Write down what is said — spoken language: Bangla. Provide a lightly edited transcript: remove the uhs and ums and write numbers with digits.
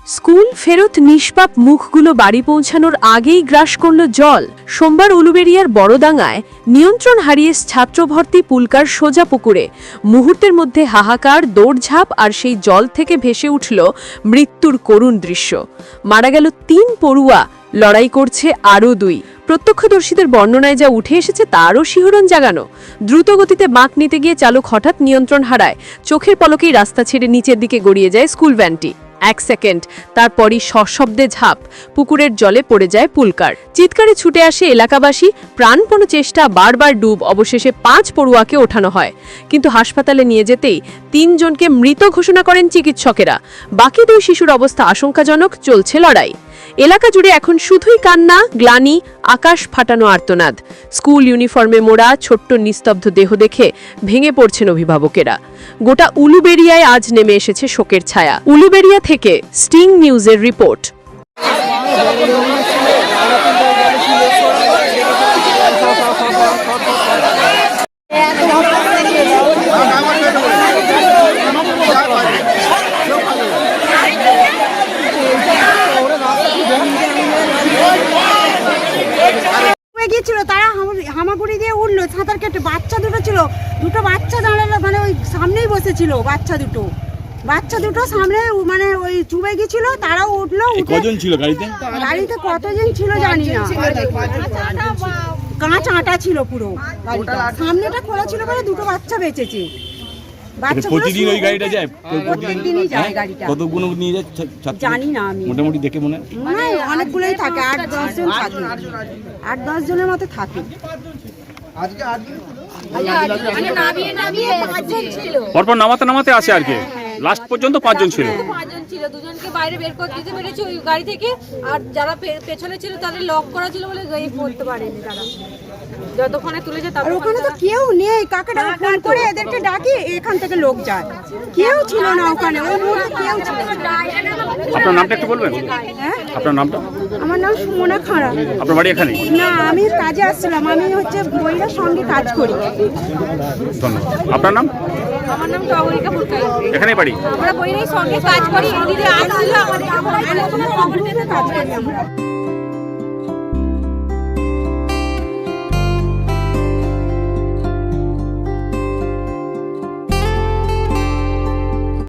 স্কুল ফেরত নিষ্পাপ মুখগুলো বাড়ি পৌঁছানোর আগেই গ্রাস করল জল। সোমবার উলুবেড়িয়ার বড়দাঙ্গায় নিয়ন্ত্রণ হারিয়ে ছাত্রভর্তি পুলকার সোজা পুকুরে মুহূর্তের মধ্যে হাহাকার, দৌড়ঝাঁপ আর সেই জল থেকে ভেসে উঠল মৃত্যুর করুণ দৃশ্য। মারা গেল ৩ পড়ুয়া, লড়াই করছে আরও ২। প্রত্যক্ষদর্শীদের বর্ণনায় যা উঠে এসেছে তারও শিহরণ জাগানো। দ্রুত গতিতে বাঁক নিতে গিয়ে চালক হঠাৎ নিয়ন্ত্রণ হারায়। চোখের পলকেই রাস্তা ছেড়ে নিচের দিকে গড়িয়ে যায় স্কুল ভ্যানটি। ১ সেকেন্ড, তারপরই সশব্দে ঝাঁপ, পুকুরের জলে পড়ে যায় পুলকার। চিৎকারে ছুটে আসে এলাকাবাসী, প্রাণপণ চেষ্টা, বারবার ডুব, অবশেষে ৫ পড়ুয়াকে ওঠানো হয়। কিন্তু হাসপাতালে নিয়ে যেতেই ৩ জনকে মৃত ঘোষণা করেন চিকিৎসকেরা। বাকি ২ শিশুর অবস্থা আশঙ্কাজনক, চলছে লড়াই। এলাকা জুড়ে এখন শুধুই কান্না, গ্লানি, আকাশ ফাটানো আর্তনাদ। স্কুল ইউনিফর্মে মোড়া ছোট্ট নিস্তব্ধ দেহ দেখে ভেঙে পড়ছেন অভিভাবকেরা। গোটা উলুবেড়িয়ায় আজ নেমে এসেছে শোকের ছায়া। উলুবেড়িয়া থেকে স্টিং নিউজের রিপোর্ট। গিয়েছিল, তারা হামাগুড়ি দিয়ে উঠলো, সাঁতার কেটে বাচ্চা দুটো ছিল, দুটো বাচ্চা দাঁড়ালো, মানে ওই সামনেই বসেছিল বাচ্চা দুটো সামনে, মানে ওই চুবে গিয়েছিল, তারাও উঠলো। কজন ছিল গাড়িতে? গাড়িতে কতজন ছিল জানি না, কাঁচ আটা ছিল পুরো গাড়িটা, সামনেটা খোলা ছিল বলে দুটো বাচ্চা বেঁচেছে। প্রতিদিন ওই গাড়িটা যায়? প্রতিদিনই যায় গাড়িটা। কতগুলো নিয়ে যায় জানি না আমি, মোটামুটি দেখে মনে হয় অনেকগুলোই থাকে, ৮-১০ জন থাকে, ৮-১০ জনের মতো থাকে। পরপর নামাতে আসে আর কি, লাস্ট পর্যন্ত ৫ জন ছিল। ৫ জন ছিল, দুজনকে বাইরে বের করে দিতে পেরেছে ওই গাড়ি থেকে, আর যারা পেছনে ছিল তাদের লক করা ছিল বলে গাড়ি পড়তে পারেনি তারা। যতক্ষণে তুলেছে তারপর ওখানে তো কেউ নেই, কাকে ফোন করে এদেরকে ডাকি, এখান থেকে লোক যায়, কেউ ছিল না ওখানে, ওই মুহূর্তে কেউ ছিল না। আপনার নামটা একটু বলবেন? হ্যাঁ, আপনার নামটা? আমার নাম সুমনা খাঁড়া। আপনার বাড়ি এখানে? না, আমি কাজে আসছিলাম, আমি হচ্ছে বইয়ের সঙ্গে কাজ করি। ধন্যবাদ। আপনার নাম? আমার নাম টগরিকা ফুলকাই। এখানেই বাড়ি? আমরা বইয়ের সঙ্গে কাজ করি, দিদি আসছিল আমাদের খবর কাজ করি আমরা।